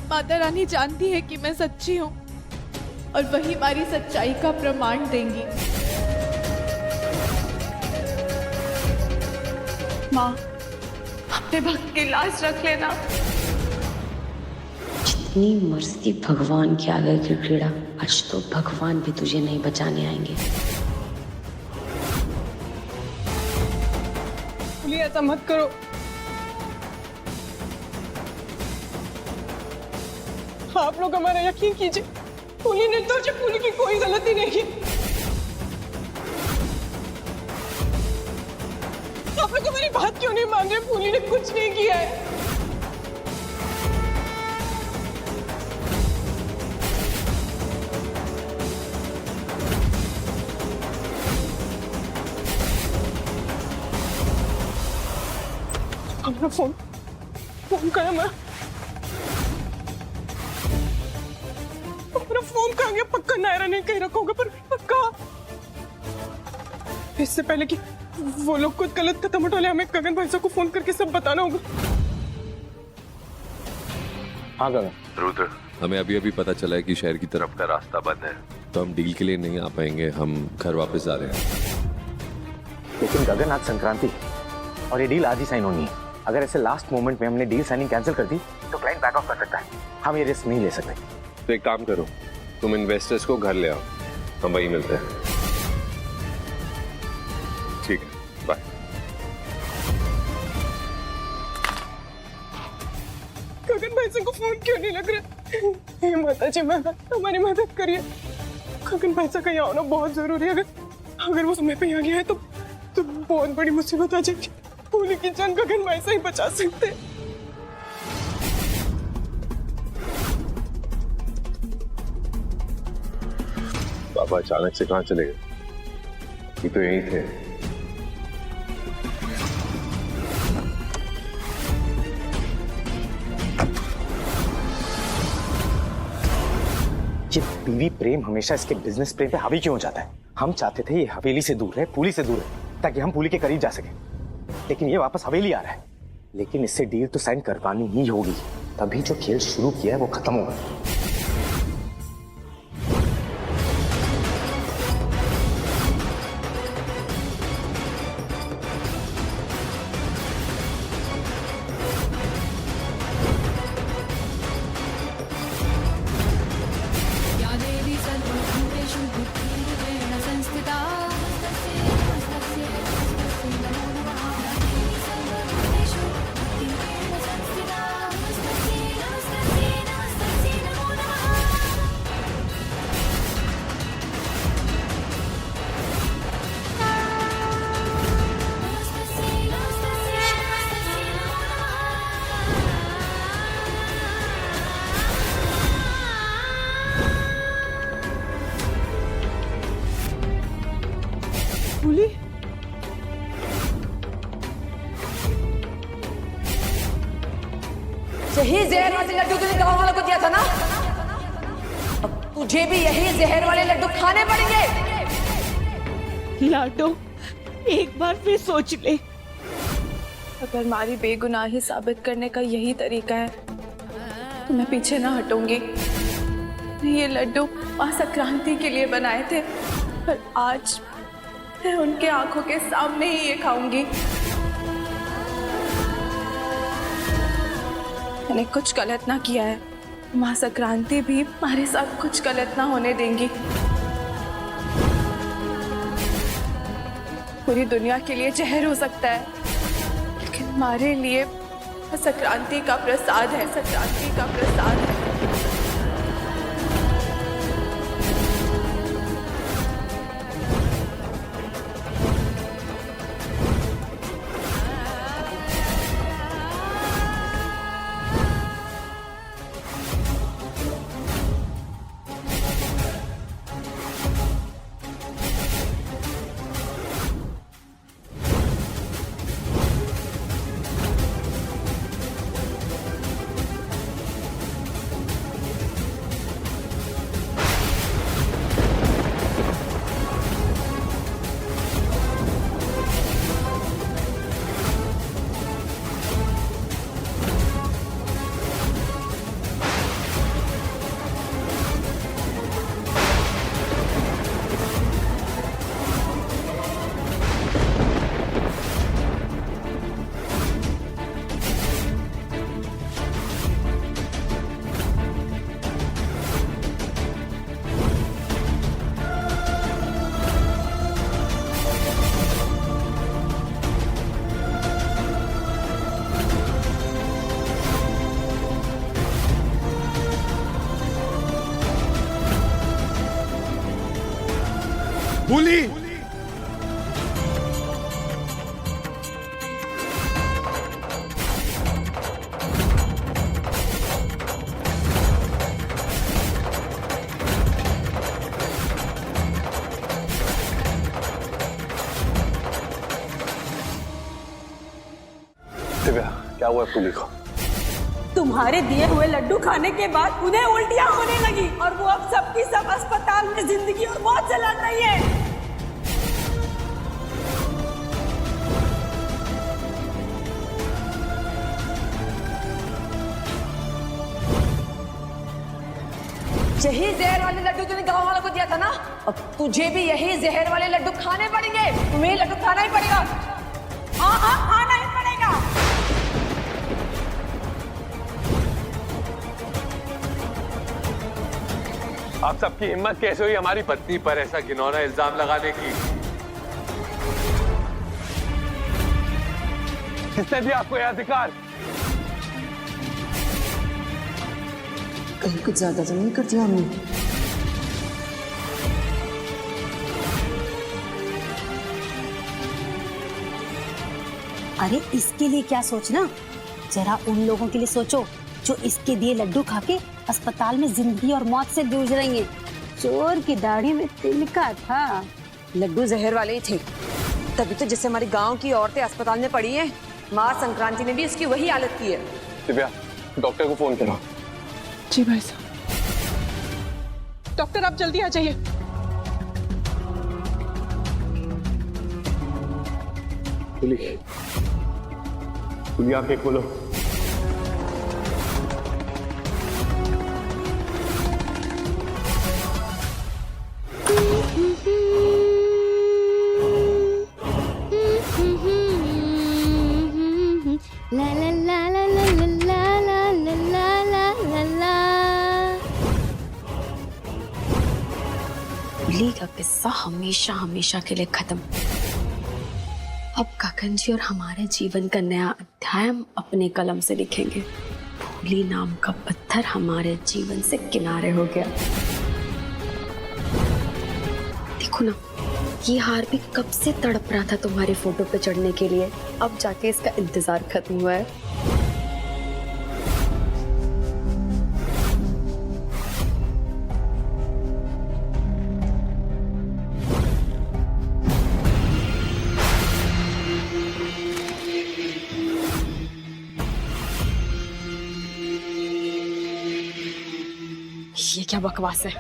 माता रानी जानती है कि मैं सच्ची हूँ और वही हमारी सच्चाई का प्रमाण देंगी। माँ, अपने भक्त की लाश रख लेना। जितनी मर्जी भगवान के आगे गिड़गिड़ा, आज तो भगवान भी तुझे नहीं बचाने आएंगे। पुली, ऐसा मत करो। आप लोग हमारा यकीन कीजिए, पुली निर्दोष है, पुली की कोई गलती नहीं है। आप लोग हमारी बात क्यों नहीं मान रहे? पुली ने कुछ नहीं किया है। अपना फोन करा मैं। अपना फोन कहाँ गया? पक्का नायरा ने कहीं रखा होगा, पर पक्का इससे पहले कि वो लोग कुछ गलत कदम उठा ले, हमें गगन भाई साहब को फोन करके सब बताना होगा। हाँ गगन। रुद्र, हमें अभी अभी पता चला है कि शहर की तरफ का रास्ता बंद है, तो हम डील के लिए नहीं आ पाएंगे। हम घर वापस आ रहे हैं। लेकिन गगन, आज संक्रांति और ये डील आज ही साइन होनी है। अगर ऐसे लास्ट मोमेंट में हमने डील साइनिंग कैंसिल कर दी तो क्लाइंट बैक ऑफ कर सकता है। हम ये रिस्क नहीं ले सकते। तो एक काम करो, तुम इन्वेस्टर्स को घर ले आओ, हम वहीं मिलते हैं। ठीक है, बाय। गगन भाई साहब को फोन क्यों नहीं लग रहा? हे माता जी, मैं हमारी मदद करिए। गगन भाई साहब का यहाँ आना बहुत जरूरी है। अगर वो समय पे यहाँ गया है तो बहुत बड़ी मुसीबत आ जाएगी। पुली की जान गगन भाई साहब ही बचा सकते। बाबा अचानक से कहाँ चले गए? ये तो यहीं थे। ये बीवी प्रेम हमेशा इसके बिजनेस प्रेम पे हावी क्यों हो जाता है? हम चाहते थे ये हवेली से दूर रहे, पुली से दूर रहे, ताकि हम पुली के करीब जा सके। लेकिन ये वापस हवेली आ रहा है। लेकिन इससे डील तो साइन करवानी ही होगी, तभी जो खेल शुरू किया है वो खत्म होगा। पुली, यही जहर वाले लड्डू तूने गाँव वालों को दिया था ना? अब तुझे भी यही जहर वाले लड्डू खाने पड़ेंगे। लाडो, एक बार फिर सोच ले। अगर हमारी बेगुनाही साबित करने का यही तरीका है तो मैं पीछे ना हटूंगी। ये लड्डू मां संक्रांति के लिए बनाए थे, पर आज मैं उनके आंखों के सामने ही ये खाऊंगी। मैंने कुछ गलत ना किया है, मां संक्रांति भी हमारे साथ कुछ गलत ना होने देंगी। पूरी दुनिया के लिए जहर हो सकता है, लेकिन हमारे लिए संक्रांति का प्रसाद है, संक्रांति का प्रसाद है। फूली, दिव्या, क्या हुआ फूली को? तुम्हारे दिए हुए लड्डू खाने के बाद उन्हें उल्टियां होने लगी और वो अब सबकी सब अस्पताल में जिंदगी और मौत से लड़ रही है। यही जहर वाले लड्डू तूने गांव वालों को दिया था ना, अब तुझे भी यही जहर वाले लड्डू खाने पड़ेंगे। तुम्हें लड्डू खाना ही पड़ेगा। हाँ हाँ, खाना ही पड़ेगा। आप सबकी हिम्मत कैसे हुई हमारी पत्नी पर ऐसा घिनौना इल्जाम लगाने की? किसने दिया आपको यह अधिकार? कहीं कुछ ज्यादा तो नहीं कर दिया हमने? अरे इसके लिए क्या सोचना, जरा उन लोगों के लिए सोचो जो इसके दिए लड्डू खा के अस्पताल में जिंदगी और मौत से जूझ रही हैं। चोर की दाढ़ी में तिनका था। लड्डू जहर वाले ही थे, तभी तो जैसे हमारी गांव की औरतें अस्पताल में पड़ी हैं, मां संक्रांति ने भी इसकी वही हालत की है। दिव्या, डॉक्टर को फोन करो। जी भाई साहब। डॉक्टर आप जल्दी आ जाइए। फूली आंखें खोलो। ला ला ला ला ला ला ला ला ला ला ला। फूली का किस्सा हमेशा हमेशा के लिए खत्म। अब गगन जी और हमारे जीवन का नया अध्याय हम अपने कलम से लिखेंगे। फूली नाम का पत्थर हमारे जीवन से किनारे हो गया। देखो ना, ये हार भी कब से तड़प रहा था तुम्हारी फोटो पे चढ़ने के लिए, अब जाके इसका इंतजार खत्म हुआ है। ये क्या बकवास है?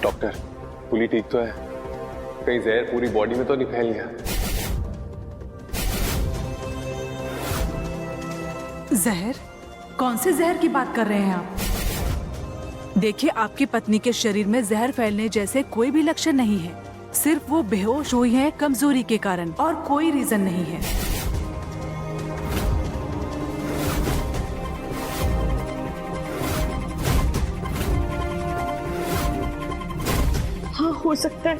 डॉक्टर, फूली ठीक तो है? कहीं जहर पूरी बॉडी में तो नहीं फैल गया? जहर? कौन से जहर की बात कर रहे हैं आप? देखिए, आपकी पत्नी के शरीर में जहर फैलने जैसे कोई भी लक्षण नहीं है। सिर्फ वो बेहोश हुई है कमजोरी के कारण, और कोई रीजन नहीं है। हाँ, हो सकता है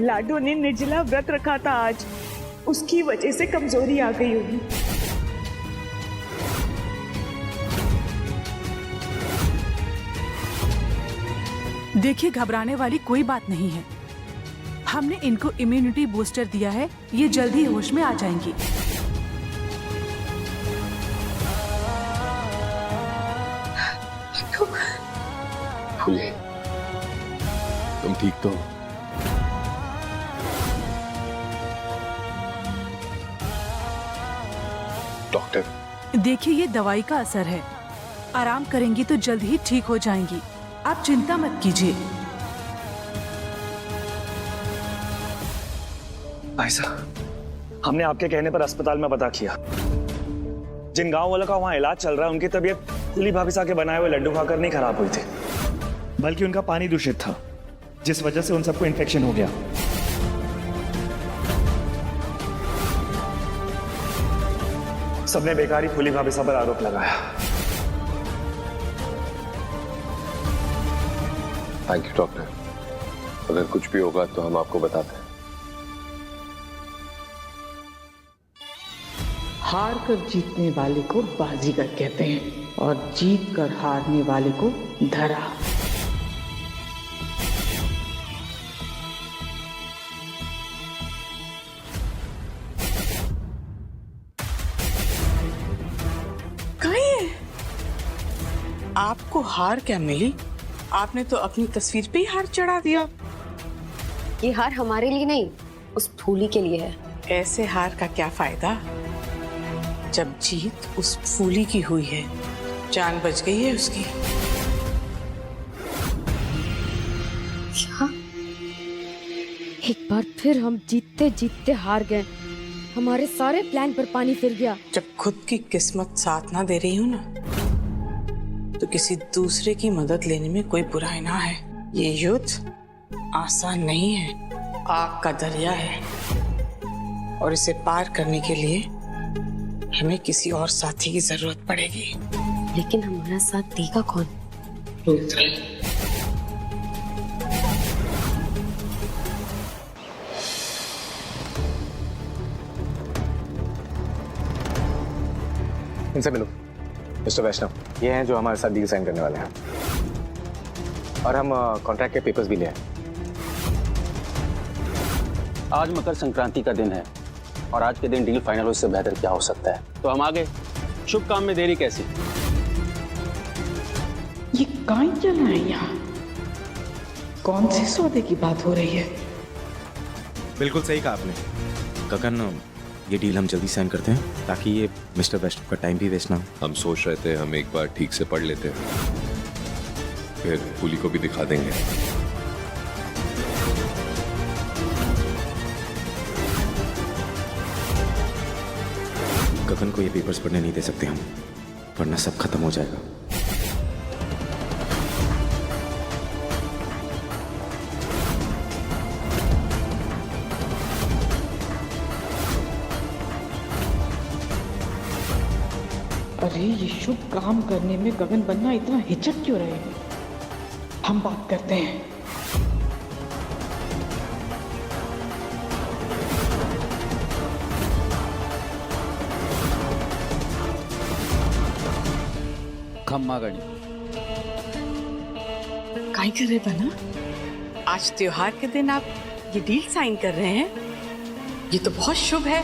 लाडो ने निर्जला व्रत रखा था आज, उसकी वजह से कमजोरी आ गई होगी। देखिए, घबराने वाली कोई बात नहीं है। हमने इनको इम्यूनिटी बूस्टर दिया है, ये जल्द ही होश में आ जाएंगी। फूली, तुम ठीक तो हो? डॉक्टर, देखिए, ये दवाई का असर है। आराम करेंगी तो जल्द ही ठीक हो जाएंगी, आप चिंता मत कीजिए। भाई साहब, हमने आपके कहने पर अस्पताल में पता किया। जिन गांव वालों का वहां इलाज चल रहा है, उनकी तबीयत फूली भाभी साहब के बनाए हुए लड्डू खाकर नहीं खराब हुई थी, बल्कि उनका पानी दूषित था, जिस वजह से उन सबको इन्फेक्शन हो गया। सबने बेकारी फूली भाभी साहब पर आरोप लगाया। थैंक यू डॉक्टर, अगर कुछ भी होगा तो हम आपको बताते हैं। हार कर जीतने वाले को बाजीगर कहते हैं और जीत कर हारने वाले को धरा। आपको हार क्या मिली? आपने तो अपनी तस्वीर पे ही हार चढ़ा दिया। ये हार हमारे लिए नहीं, उस फूली के लिए है। ऐसे हार का क्या फायदा जब जीत उस फूली की हुई है, जान बच गई है उसकी। क्या? एक बार फिर हम जीतते जीतते हार गए। हमारे सारे प्लान पर पानी फिर गया। जब खुद की किस्मत साथ ना दे रही हूँ ना, तो किसी दूसरे की मदद लेने में कोई बुराई ना है। ये युद्ध आसान नहीं है, आग का दरिया है और इसे पार करने के लिए हमें किसी और साथी की जरूरत पड़ेगी। लेकिन हमारा साथ देगा कौन? रुद्र। इनसे मिलो। मिस्टर वैष्णव, ये हैं जो हमारे साथ डील साइन करने वाले हैं और हम कॉन्ट्रैक्ट के पेपर्स भी ले आए। आज मकर संक्रांति का दिन है और आज के दिन डील फाइनल हो, इससे बेहतर क्या हो सकता है। तो हम आगे, शुभ काम में देरी कैसी। ये काहे चल रहा है यहाँ? कौन से सौदे की बात हो रही है? बिल्कुल सही कहा आपने गगन, ये डील हम जल्दी साइन करते हैं ताकि ये मिस्टर वैष्णव का टाइम भी वेस्ट ना हो। हम सोच रहे थे हम एक बार ठीक से पढ़ लेते हैं, फिर फूली को भी दिखा देंगे। गगन को ये पेपर्स पढ़ने नहीं दे सकते हम, वरना सब खत्म हो जाएगा। अरे ये शुभ काम करने में गगन बनना इतना हिचक क्यों रहे हैं? हम बात करते हैं। खम्मा गणी काहे कर रहे बना? आज त्योहार के दिन आप ये डील साइन कर रहे हैं, ये तो बहुत शुभ है।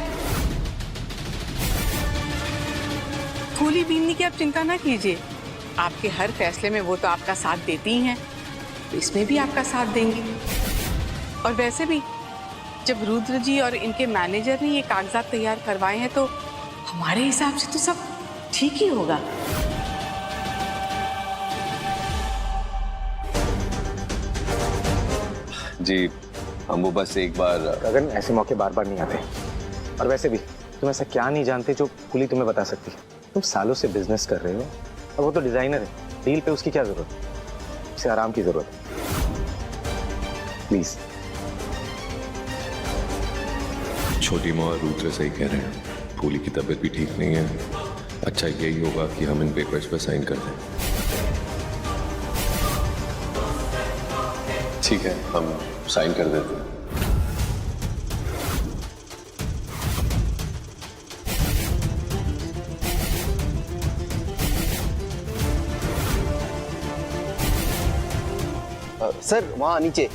फूली बीननी की आप चिंता ना कीजिए, आपके हर फैसले में वो तो आपका साथ देती ही हैं, तो इसमें भी आपका साथ देंगी। और वैसे भी जब रुद्र जी और इनके मैनेजर ने ये कागजात तैयार करवाए हैं, तो हमारे हिसाब से तो सब ठीक ही होगा। जी, हम वो बस एक बार। गगन, ऐसे मौके बार बार नहीं आते, और वैसे भी तुम ऐसा क्या नहीं जानते जो फूली तुम्हें बता सकती। तुम सालों से बिजनेस कर रहे हो और वो तो डिजाइनर है, डील पे उसकी क्या जरूरत है, उसे आराम की जरूरत है। प्लीज। छोटी माँ और रुद्र सही कह रहे हैं, फूली की तबीयत भी ठीक नहीं है। अच्छा यही होगा कि हम इन पेपर्स पर साइन कर दें। ठीक है, हम साइन कर देते हैं। सर वहाँ नीचे।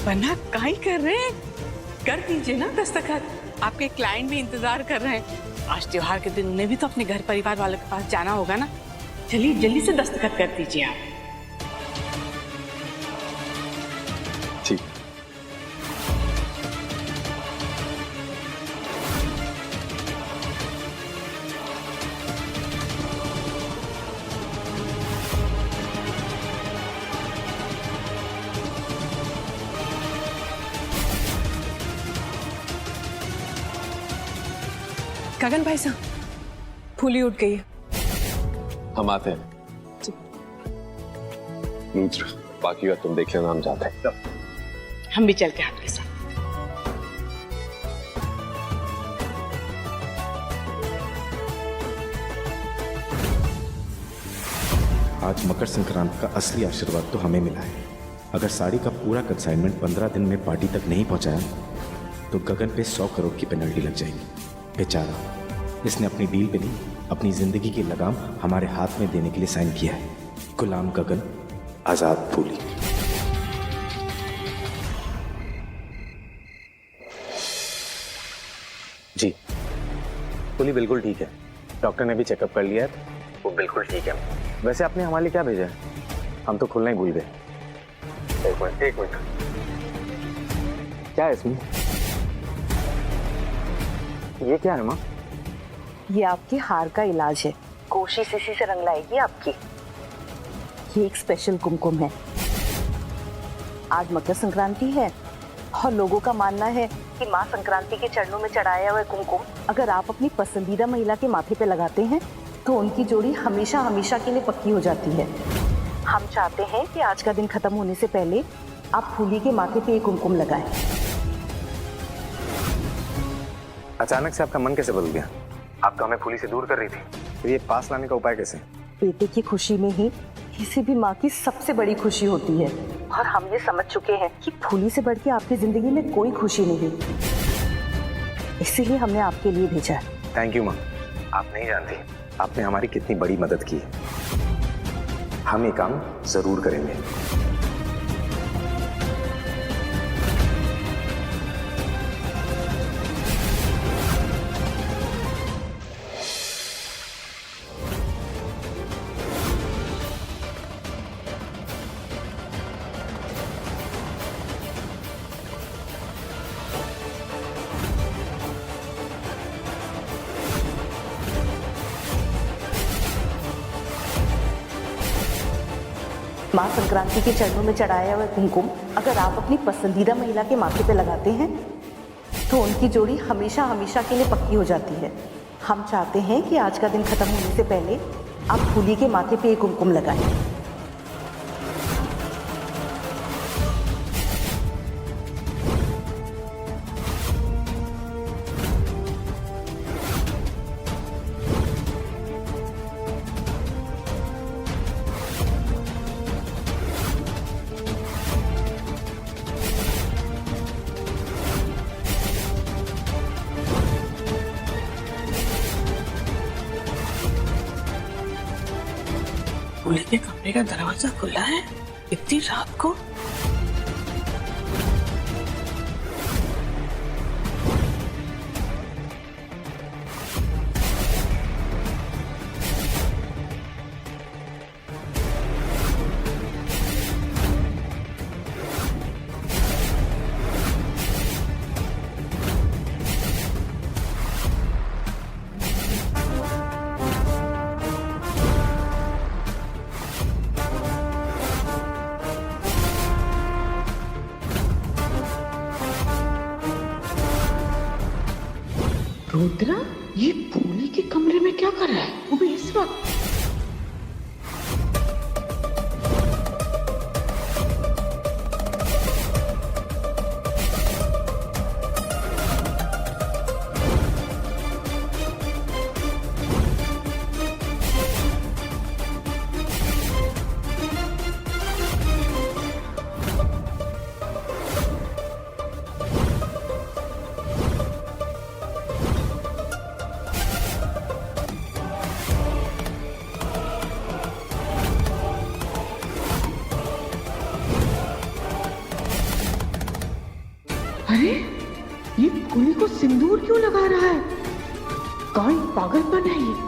वरना काहे कर रहे हैं, कर दीजिए ना दस्तखत। आपके क्लाइंट भी इंतजार कर रहे हैं। आज त्योहार के दिन उन्हें भी तो अपने घर परिवार वालों के पास जाना होगा ना। चलिए जल्दी से दस्तखत कर दीजिए आप। ठीक। गगन भाई साहब, फूली उठ गई है। हम आते हैं। रुद्र, बाकी का तुम देख लेना, हम जाते हैं। हम भी चलते हैं आपके साथ। आज मकर संक्रांति का असली आशीर्वाद तो हमें मिला है, अगर साड़ी का पूरा कंसाइनमेंट 15 दिन में पार्टी तक नहीं पहुंचाया तो गगन पे 100 करोड़ की पेनल्टी लग जाएगी। बेचारा, इसने अपनी डील पे नहीं, अपनी जिंदगी की लगाम हमारे हाथ में देने के लिए साइन किया है। गुलाम गगन, आजाद फूली। जी, फूली बिल्कुल ठीक है। डॉक्टर ने भी चेकअप कर लिया है, वो बिल्कुल ठीक है। वैसे आपने हमारे लिए क्या भेजा है? हम तो खुलना ही भूल गए। एक मिनट, क्या है इसमें? ये क्या है माँ? ये आपकी हार का इलाज है। कोशिश इसी से रंग लाएगी आपकी। ये एक स्पेशल कुमकुम है। आज मकर संक्रांति है और लोगों का मानना है कि माँ संक्रांति के चरणों में चढ़ाया हुआ कुमकुम अगर आप अपनी पसंदीदा महिला के माथे पे लगाते हैं तो उनकी जोड़ी हमेशा हमेशा के लिए पक्की हो जाती है। हम चाहते हैं कि आज का दिन खत्म होने से पहले आप फूली के माथे पे एक कुमकुम लगाएं। अचानक से आपका मन कैसे बदल गया? आप तो हमें फूली से दूर कर रही थी, तो ये पास लाने का उपाय कैसे? बेटे की खुशी में ही किसी भी माँ की सबसे बड़ी खुशी होती है और हम ये समझ चुके हैं कि फूली से बढ़ के आपकी जिंदगी में कोई खुशी नहीं, इसीलिए हमने आपके लिए भेजा है। थैंक यू माँ। आप नहीं जानती आपने हमारी कितनी बड़ी मदद की है। हम ये काम जरूर करेंगे। माँ संक्रांति के चरणों में चढ़ाया हुआ कुमकुम अगर आप अपनी पसंदीदा महिला के माथे पे लगाते हैं तो उनकी जोड़ी हमेशा हमेशा के लिए पक्की हो जाती है। हम चाहते हैं कि आज का दिन खत्म होने से पहले आप फूली के माथे पे एक कुमकुम लगाएं। फूली के कमरे का दरवाजा खुला है इतनी रात को? रुद्रा, ये फूली के कमरे में क्या कर रहा है वो भी इस वक्त? अरे, ये फूली को सिंदूर क्यों लगा रहा है? कौन पागलपन है ये?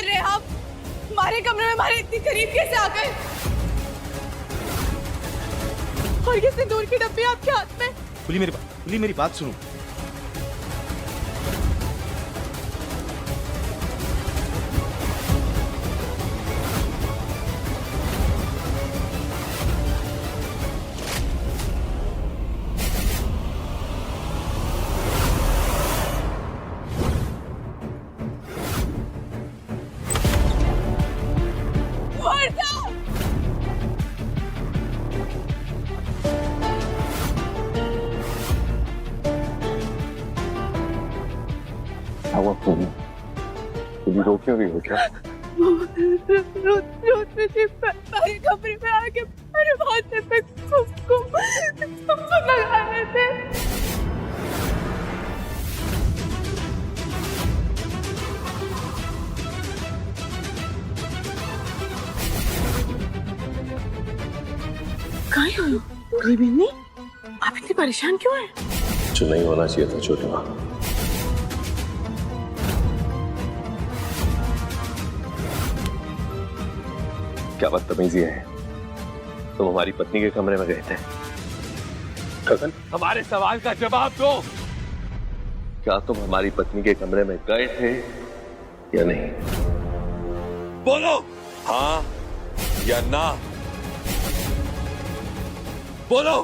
कर रहे हैं आप? हमारे कमरे में हमारे इतनी करीब कैसे आ गए? और ये सिंदूर की डब्बी आपके हाथ में? पुली मेरी बात सुनो। रो क्यों रही हो क्या? हमारे कमरे में आके मेरे माथे पे कुमकुम लगा रहे थे। कहाँ हो बहनी? आप इतनी परेशान क्यों हैं? जो नहीं होना चाहिए था छोटी माँ। क्या बदतमीजी है। तुम हमारी पत्नी के कमरे में गए थे। गगन, हमारे सवाल का जवाब दो। क्या तुम हमारी पत्नी के कमरे में गए थे या नहीं? बोलो, हाँ या ना। बोलो।